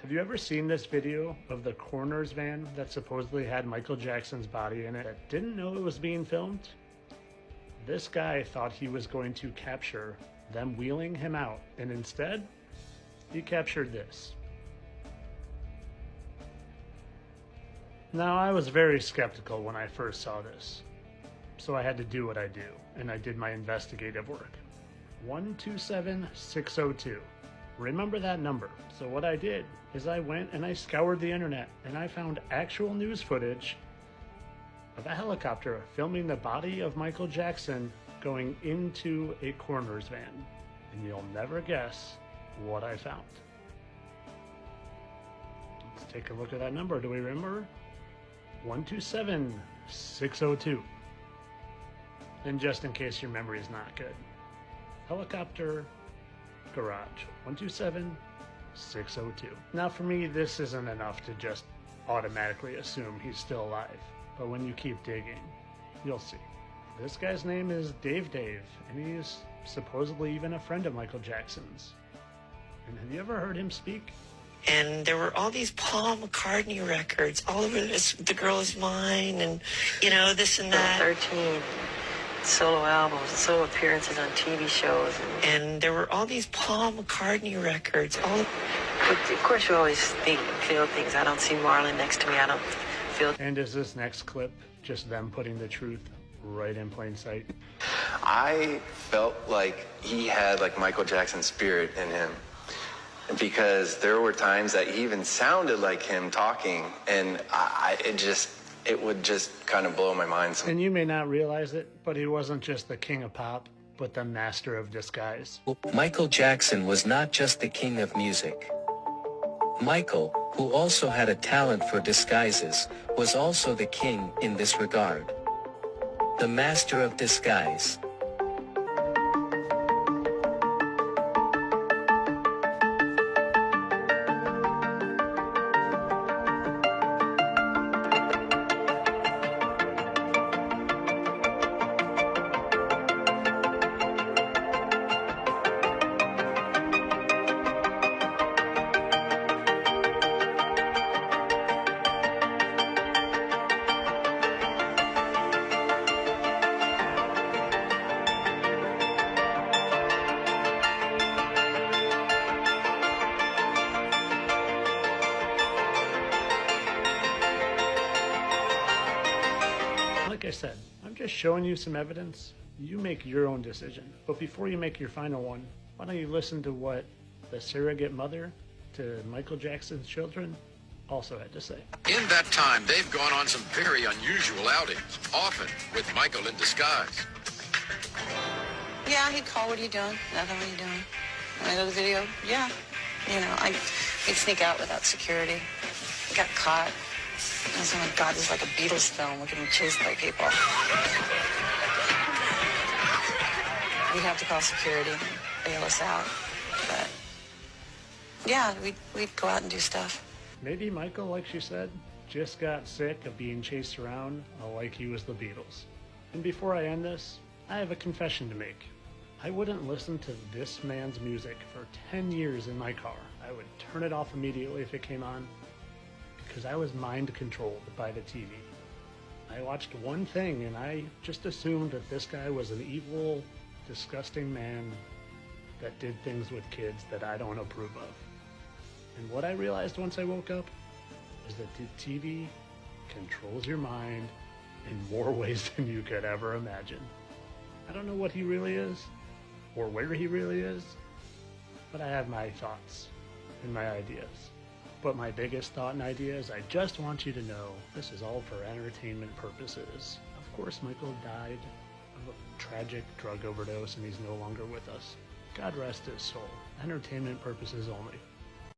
Have you ever seen this video of the coroner's van that supposedly had Michael Jackson's body in it that didn't know it was being filmed? This guy thought he was going to capture them wheeling him out, and instead, he captured this. Now, I was very skeptical when I first saw this, so I had to do what I do, and I did my investigative work. 127602. Remember that number. So what I did is I went and I scoured the internet, and I found actual news footage of a helicopter filming the body of Michael Jackson going into a coroner's van. And you'll never guess what I found. Let's take a look at that number. Do we remember? 127602. And just in case your memory is not good, helicopter garage 127602. Now for me, this isn't enough to just automatically assume he's still alive, but when you keep digging, you'll see. This guy's name is Dave, and he's supposedly even a friend of Michael Jackson's. And have you ever heard him speak? And there were all these Paul McCartney records all over this, The Girl Is Mine, and, you know, this and that. 13 solo albums, solo appearances on TV shows. And there were all these Paul McCartney records. But of course, you always feel things. I don't see Marlon next to me. I don't feel. And is this next clip just them putting the truth right in plain sight? I felt like he had like Michael Jackson's spirit in him, because there were times that he even sounded like him talking, and it would just kind of blow my mind. And you may not realize it, but he wasn't just the king of pop, but the master of disguise. Michael Jackson was not just the king of music. Michael, who also had a talent for disguises, was also the king in this regard. The master of disguise. Like I said, I'm just showing you some evidence. You make your own decision. But before you make your final one, why don't you listen to what the surrogate mother to Michael Jackson's children also had to say. In that time, they've gone on some very unusual outings, often with Michael in disguise. Yeah, he'd call, what are you doing? Nothing, what are you doing? When I go to the video, yeah. You know, I'd sneak out without security. Got caught. I was like, oh my God, this is like a Beatles film. Look at me chased by people. We'd have to call security, bail us out. But yeah, we'd go out and do stuff. Maybe Michael, like she said, just got sick of being chased around like he was the Beatles. And before I end this, I have a confession to make. I wouldn't listen to this man's music for 10 years in my car. I would turn it off immediately if it came on, because I was mind controlled by the TV. I watched one thing and I just assumed that this guy was an evil, disgusting man that did things with kids that I don't approve of. And what I realized once I woke up is that the TV controls your mind in more ways than you could ever imagine. I don't know what he really is or where he really is, but I have my thoughts and my ideas. But my biggest thought and idea is I just want you to know this is all for entertainment purposes. Of course, Michael died of a tragic drug overdose and he's no longer with us. God rest his soul. Entertainment purposes only.